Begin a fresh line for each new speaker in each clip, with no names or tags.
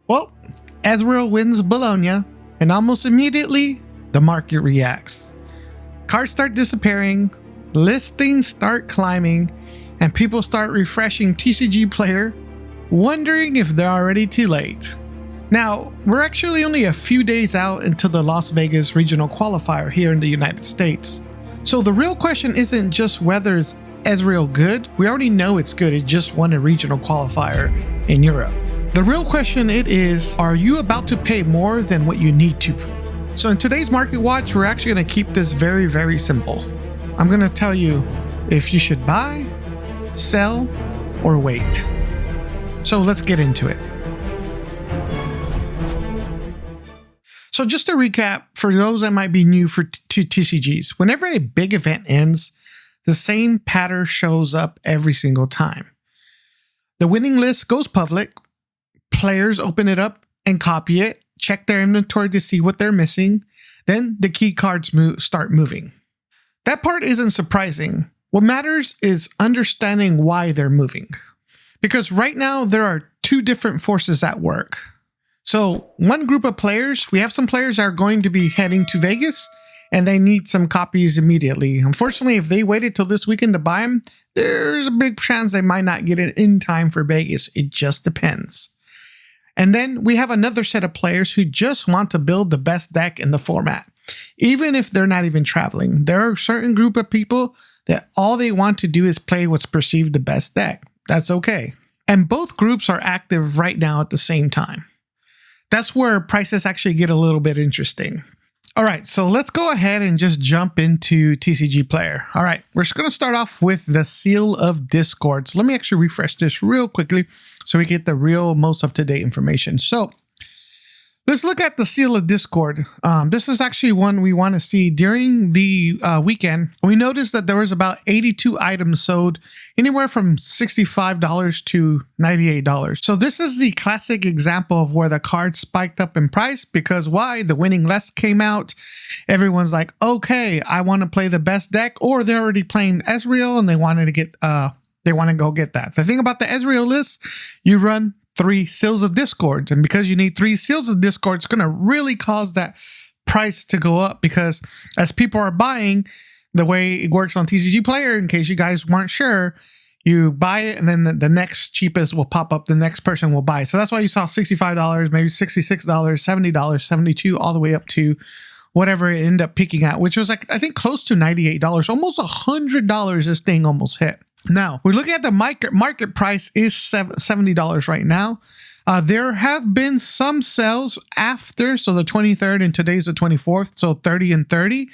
Well, Ezreal wins Bologna, and almost immediately, the market reacts. Cards start disappearing, listings start climbing, and people start refreshing TCGplayer, wondering if they're already too late. Now, we're actually only a few days out until the Las Vegas Regional Qualifier here in the United States. So the real question isn't just whether it's Ezreal good. We already know it's good. It just won a regional qualifier in Europe. The real question is, are you about to pay more than what you need to? So in today's Market Watch, we're actually going to keep this very, very simple. I'm going to tell you if you should buy, sell, or wait. So let's get into it. So just to recap, for those that might be new to TCGs, whenever a big event ends, the same pattern shows up every single time. The winning list goes public, players open it up and copy it, check their inventory to see what they're missing, then the key cards start moving. That part isn't surprising. What matters is understanding why they're moving. Because right now, there are two different forces at work. So one group of players, we have some players that are going to be heading to Vegas, and they need some copies immediately. Unfortunately, if they waited till this weekend to buy them, there's a big chance they might not get it in time for Vegas. It just depends. And then we have another set of players who just want to build the best deck in the format, even if they're not even traveling. There are a certain group of people that all they want to do is play what's perceived the best deck. That's okay. And both groups are active right now at the same time. That's where prices actually get a little bit interesting. All right, so let's go ahead and just jump into TCGplayer. All right, we're just going to start off with the Seal of Discord. So let me actually refresh this real quickly so we get the real most up-to-date information. So let's look at the Seal of Discord. This is actually one we want to see during the weekend. We noticed that there was about 82 items sold, anywhere from $65 to $98. So this is the classic example of where the card spiked up in price because why? The winning list came out. Everyone's like, okay, I want to play the best deck, or they're already playing Ezreal and they wanted to get, they want to go get that. The thing about the Ezreal list, you run 3 Seals of Discord, and because you need 3 Seals of Discord, it's going to really cause that price to go up, because as people are buying, the way it works on TCGplayer, in case you guys weren't sure, you buy it and then the next cheapest will pop up, the next person will buy. So that's why you saw $65, maybe $66, $70, $72, all the way up to whatever it ended up peaking at, which was like, I think close to $98, almost $100 this thing almost hit. Now, we're looking at the market price is $70 right now. There have been some sales after, so the 23rd and today's the 24th, so 30 and 30.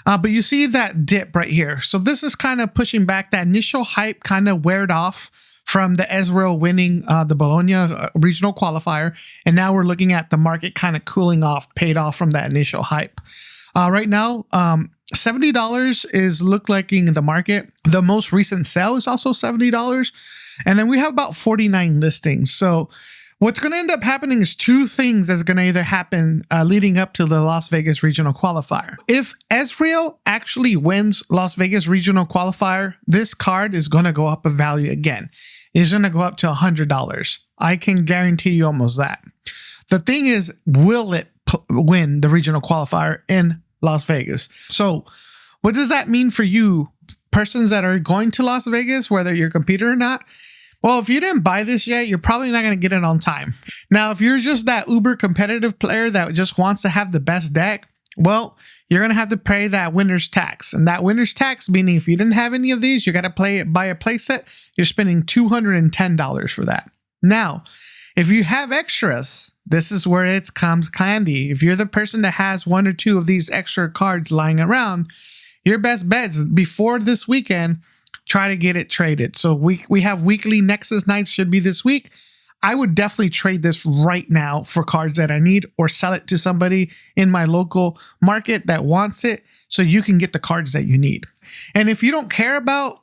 But you see that dip right here. So this is kind of pushing back. That initial hype kind of weared off from the Ezreal winning the Bologna Regional Qualifier. And now we're looking at the market kind of cooling off, paid off from that initial hype. Right now, $70 is looking in the market. The most recent sale is also $70. And then we have about 49 listings. So what's going to end up happening is two things that's going to either happen leading up to the Las Vegas Regional Qualifier. If Ezreal actually wins Las Vegas Regional Qualifier, this card is going to go up in value again. It's going to go up to $100. I can guarantee you almost that. The thing is, will it win the regional qualifier in Las Vegas? So what does that mean for you, persons that are going to Las Vegas, whether you're a competitor or not? Well, if you didn't buy this yet, you're probably not going to get it on time. Now, if you're just that uber competitive player that just wants to have the best deck, well, you're going to have to pay that winner's tax. And that winner's tax, meaning if you didn't have any of these, you got to buy a play set, you're spending $210 for that. Now, if you have extras, this is where it comes handy. If you're the person that has 1 or 2 of these extra cards lying around, your best bets before this weekend, try to get it traded. So we have weekly Nexus nights, should be this week. I would definitely trade this right now for cards that I need, or sell it to somebody in my local market that wants it so you can get the cards that you need. And if you don't care about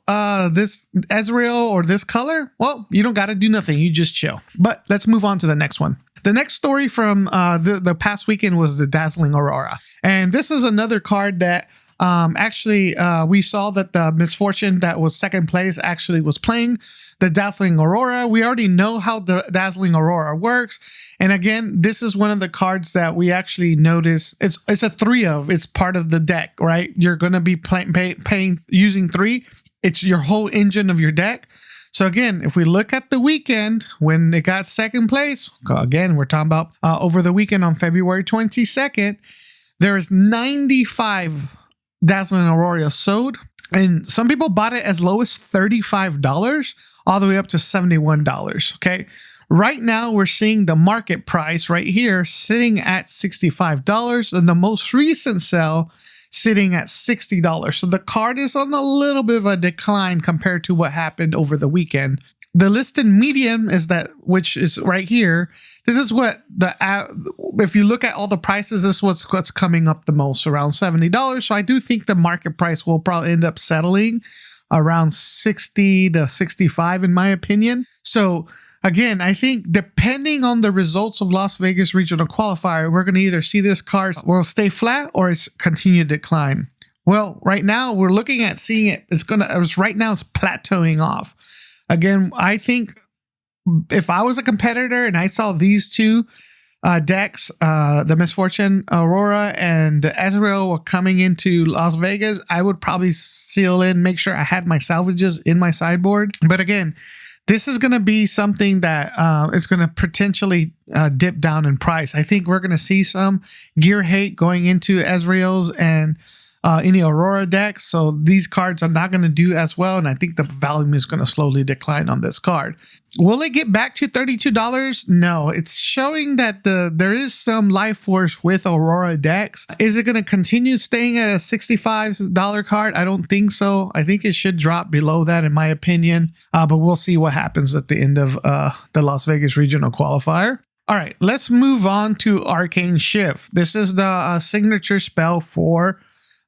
this Ezreal or this color, well, you don't got to do nothing. You just chill. But let's move on to the next one. The next story from the past weekend was the Dazzling Aurora. And this is another card that We saw that the Misfortune that was second place actually was playing the Dazzling Aurora. We already know how the Dazzling Aurora works. And again, this is one of the cards that we actually notice. It's a 3 of. It's part of the deck, right? You're going to be paying using 3. It's your whole engine of your deck. So again, if we look at the weekend when it got second place, again, we're talking about over the weekend on February 22nd, there is 95 Dazzling Aurora sold, and some people bought it as low as $35 all the way up to $71. Okay, right now we're seeing the market price right here sitting at $65, and the most recent sale sitting at $60. So the card is on a little bit of a decline compared to what happened over the weekend. The listed medium is that, which is right here. This is what if you look at all the prices, this is what's coming up the most, around $70. So I do think the market price will probably end up settling around 60 to 65 in my opinion. So again, I think depending on the results of Las Vegas Regional Qualifier, we're going to either see this card will stay flat or it's continue to decline. Well, right now we're looking at seeing it. Right now it's plateauing off. Again, I think if I was a competitor and I saw these two decks, the Misfortune Aurora and Ezreal were coming into Las Vegas, I would probably seal in, make sure I had my salvages in my sideboard. But again, this is going to be something that is going to potentially dip down in price. I think we're going to see some gear hate going into Ezreal's and any Aurora decks. So these cards are not going to do as well. And I think the value is going to slowly decline on this card. Will it get back to $32? No, it's showing that there is some life force with Aurora decks. Is it going to continue staying at a $65 card? I don't think so. I think it should drop below that in my opinion. But we'll see what happens at the end of the Las Vegas Regional Qualifier. All right, let's move on to Arcane Shift. This is the signature spell for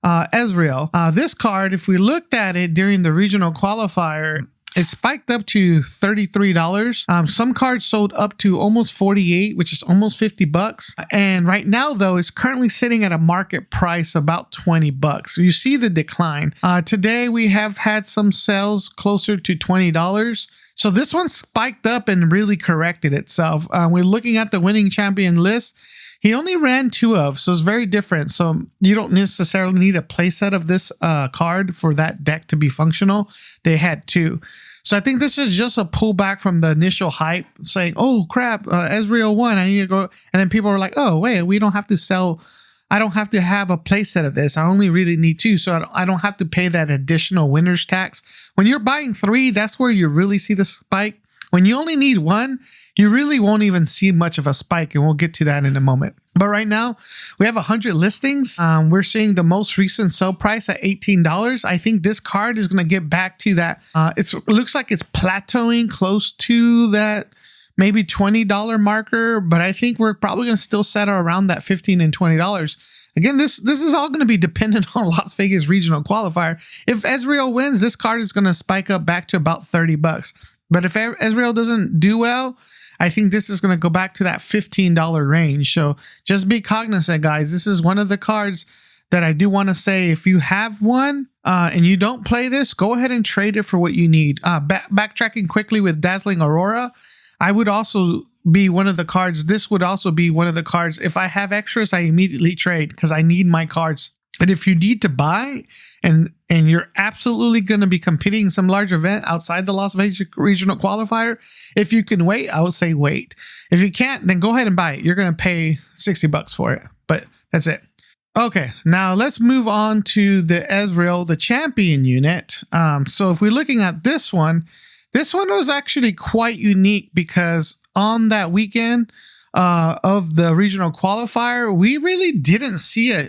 Ezreal. This card, if we looked at it during the regional qualifier, it spiked up to $33. Some cards sold up to almost $48, which is almost $50. And right now, though, it's currently sitting at a market price about $20. So you see the decline. Today, we have had some sales closer to $20. So this one spiked up and really corrected itself. We're looking at the winning champion list. He only ran 2 of, so it's very different. So you don't necessarily need a playset of this card for that deck to be functional. They had 2. So I think this is just a pullback from the initial hype saying, oh crap, Ezreal won, I need to go. And then people were like, oh wait, we don't have to sell. I don't have to have a playset of this. I only really need 2, so I don't have to pay that additional winner's tax. When you're buying 3, that's where you really see the spike. When you only need 1, you really won't even see much of a spike, and we'll get to that in a moment. But right now, we have 100 listings. We're seeing the most recent sell price at $18. I think this card is going to get back to that. It looks like it's plateauing close to that maybe $20 marker, but I think we're probably going to still settle around that $15 and $20. Again, this is all going to be dependent on Las Vegas Regional Qualifier. If Ezreal wins, this card is going to spike up back to about $30. But if Ezreal doesn't do well, I think this is going to go back to that $15 range. So just be cognizant, guys. This is one of the cards that I do want to say, if you have one and you don't play this, go ahead and trade it for what you need. Backtracking quickly with Dazzling Aurora, I would also be one of the cards. This would also be one of the cards. If I have extras, I immediately trade because I need my cards. And if you need to buy and you're absolutely going to be competing in some large event outside the Las Vegas Regional Qualifier, if you can wait, I would say wait. If you can't, then go ahead and buy it. You're going to pay $60 for it, but that's it. Okay, now let's move on to the Ezreal, the champion unit. So if we're looking at this one was actually quite unique because on that weekend of the regional qualifier, we really didn't see a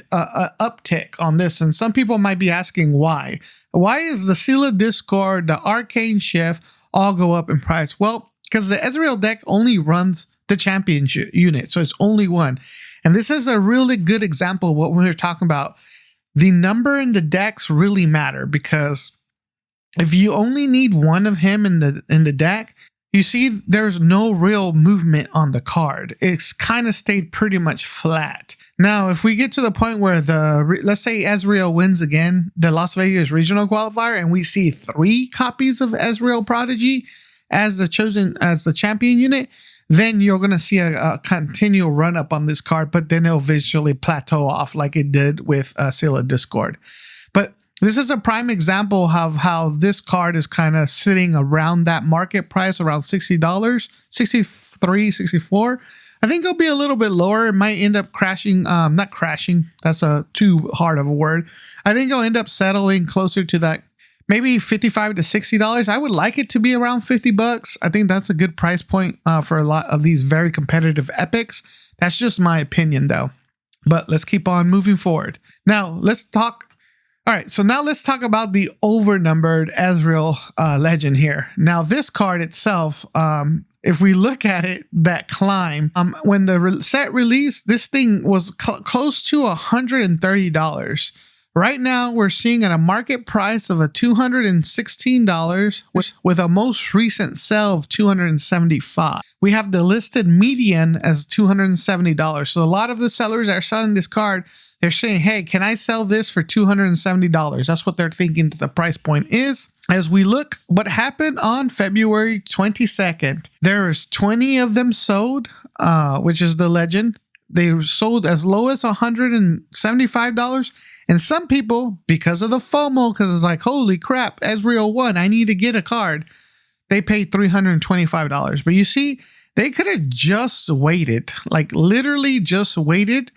uptick on this. And some people might be asking why. Why is the Seal of Discord, the Arcane Shift all go up in price? Well, because the Ezreal deck only runs the champion unit. So it's only one. And this is a really good example of what we were talking about. The number in the decks really matter because if you only need one of him in the deck, you see there's no real movement on the card. It's kind of stayed pretty much flat. Now, if we get to the point where let's say Ezreal wins again, the Las Vegas Regional Qualifier, and we see 3 copies of Ezreal Prodigy as the champion unit, then you're going to see a continual run up on this card, but then it'll visually plateau off like it did with Seal of Discord. But this is a prime example of how this card is kind of sitting around that market price, around $60, 63, 64. I think it'll be a little bit lower. It might end up crashing, not crashing. That's too hard of a word. I think it'll end up settling closer to that, maybe $55 to $60. I would like it to be around $50. I think that's a good price point for a lot of these very competitive epics. That's just my opinion though. But let's keep on moving forward. Now let's talk. All right, so now let's talk about the Overnumbered Ezreal legend here. Now this card itself, if we look at it, that climb, when the set released, this thing was close to $130. Right now, we're seeing at a market price of $216 with a most recent sale of $275. We have the listed median as $270. So a lot of the sellers that are selling this card, they're saying, hey, can I sell this for $270? That's what they're thinking the price point is. As we look what happened on February 22nd, there's 20 of them sold, which is the legend. They were sold as low as $175. And some people, because of the FOMO, because it's like, holy crap, Ezreal won, I need to get a card, they paid $325. But you see, they could have just waited, like literally just waited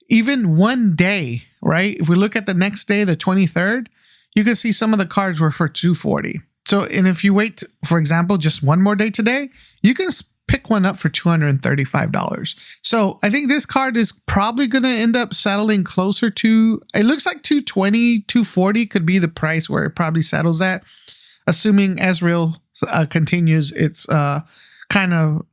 even one day, right? If we look at the next day, the 23rd, you can see some of the cards were for $240. So, and if you wait, for example, just one more day today, you can pick one up for $235. So I think this card is probably going to end up settling closer to, it looks like $220, $240 could be the price where it probably settles at, assuming Ezreal continues its kind of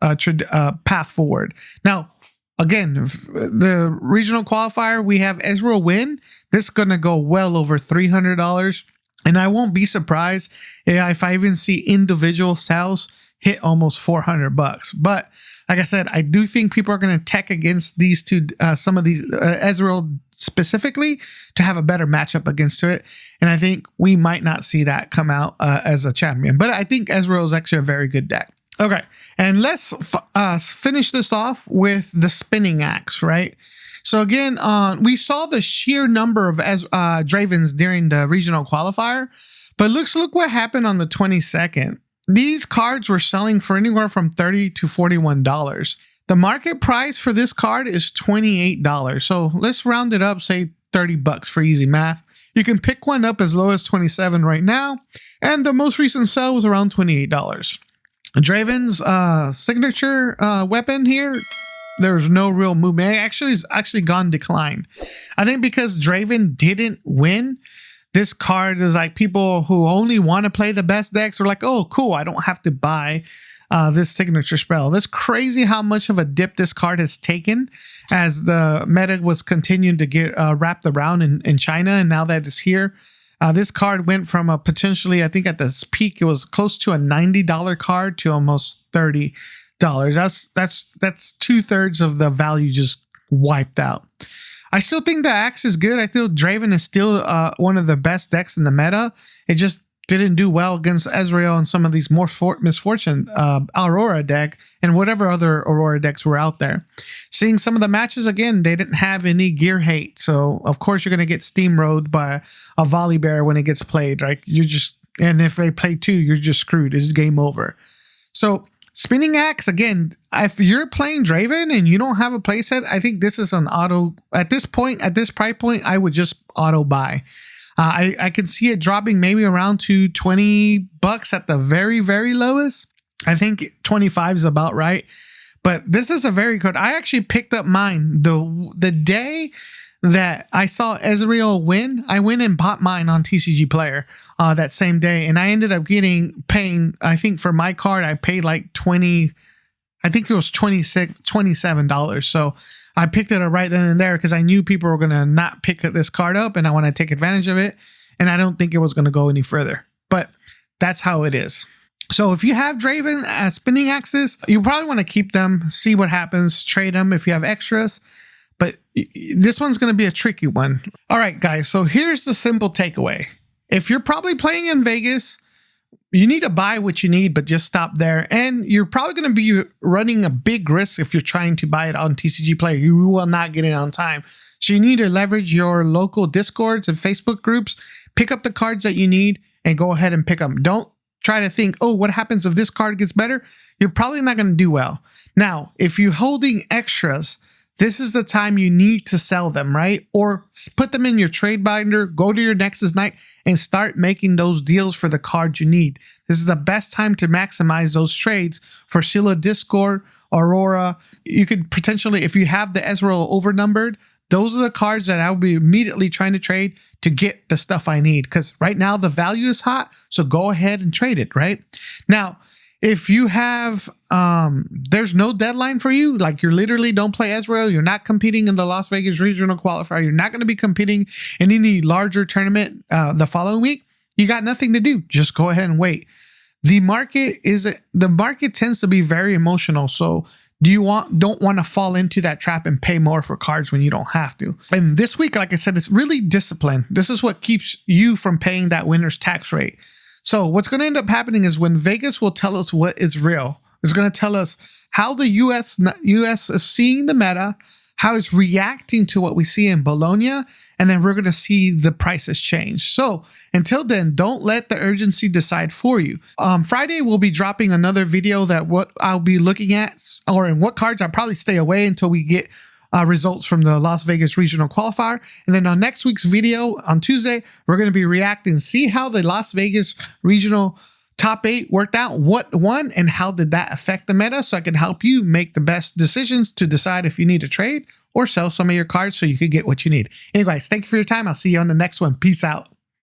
path forward. Now, again, the regional qualifier, we have Ezreal win. This is going to go well over $300. And I won't be surprised if I even see individual sales hit almost $400. But like I said, I do think people are going to tech against these two, some of these Ezreal specifically, to have a better matchup against it. And I think we might not see that come out as a champion. But I think Ezreal is actually a very good deck. Okay, and let's finish this off with the spinning axe, right? So again, we saw the sheer number of Dravens during the regional qualifier, but look what happened on the 22nd. These cards were selling for anywhere from $30 to $41. The market price for this card is $28. So let's round it up, say $30 for easy math. You can pick one up as low as $27 right now, and the most recent sale was around $28. Draven's signature weapon here, there's no real movement. It's actually gone decline. I think because Draven didn't win, this card is like people who only want to play the best decks are like, oh, cool, I don't have to buy this signature spell. That's crazy how much of a dip this card has taken as the meta was continuing to get wrapped around in China, and now that it's here. This card went from a potentially, I think at this peak, it was close to a $90 card to almost $30. That's 2/3 of the value just wiped out. I still think the Axe is good. I feel Draven is still one of the best decks in the meta. It just didn't do well against Ezreal and some of these more misfortune Aurora deck and whatever other Aurora decks were out there. Seeing some of the matches, again, they didn't have any gear hate. So, of course, you're going to get steamrolled by a Volibear when it gets played, right? And if they play two, you're just screwed. It's game over. So, Spinning Axe, again, if you're playing Draven and you don't have a playset, I think this is an auto. At this point, at this price point, I would just auto buy. I can see it dropping maybe around to $20 at the very, very lowest. I think 25 is about right. But this is a very good. I actually picked up mine the day that I saw Ezreal win. I went and bought mine on TCGplayer that same day, and I ended up paying. I think for my card, I paid like $20. I think it was $27. So I picked it up right then and there because I knew people were going to not pick this card up, and I want to take advantage of it. And I don't think it was going to go any further. But that's how it is. So if you have Draven as spinning axes, you probably want to keep them, see what happens, trade them if you have extras. But this one's going to be a tricky one. All right, guys. So here's the simple takeaway. If you're probably playing in Vegas, you need to buy what you need, but just stop there. And you're probably going to be running a big risk if you're trying to buy it on TCGplayer. You will not get it on time. So you need to leverage your local Discords and Facebook groups, pick up the cards that you need, and go ahead and pick them. Don't try to think, oh, what happens if this card gets better? You're probably not going to do well. Now, if you're holding extras, this is the time you need to sell them, right? Or put them in your trade binder, go to your Nexus Night, and start making those deals for the cards you need. This is the best time to maximize those trades for Scylla Discord, Aurora. You could potentially, if you have the Ezreal overnumbered, those are the cards that I would be immediately trying to trade to get the stuff I need. Because right now the value is hot, so go ahead and trade it, right? Now, if you have, there's no deadline for you, like you literally don't play Ezreal, you're not competing in the Las Vegas Regional Qualifier, you're not going to be competing in any larger tournament the following week, you got nothing to do. Just go ahead and wait. The market tends to be very emotional, so don't want to fall into that trap and pay more for cards when you don't have to. And this week, like I said, it's really discipline. This is what keeps you from paying that winner's tax rate. So what's going to end up happening is when Vegas will tell us what is real, it's going to tell us how the US is seeing the meta, how it's reacting to what we see in Bologna, and then we're going to see the prices change. So until then, don't let the urgency decide for you. Friday, we'll be dropping another video that what I'll be looking at, or in what cards I'll probably stay away until we get results from the Las Vegas Regional Qualifier. And then on next week's video on Tuesday, we're going to be reacting, see how the Las Vegas Regional top 8 worked out, what won, and how did that affect the meta, so I can help you make the best decisions to decide if you need to trade or sell some of your cards so you could get what you need. Anyways, thank you for your time. I'll see you on the next one. Peace out.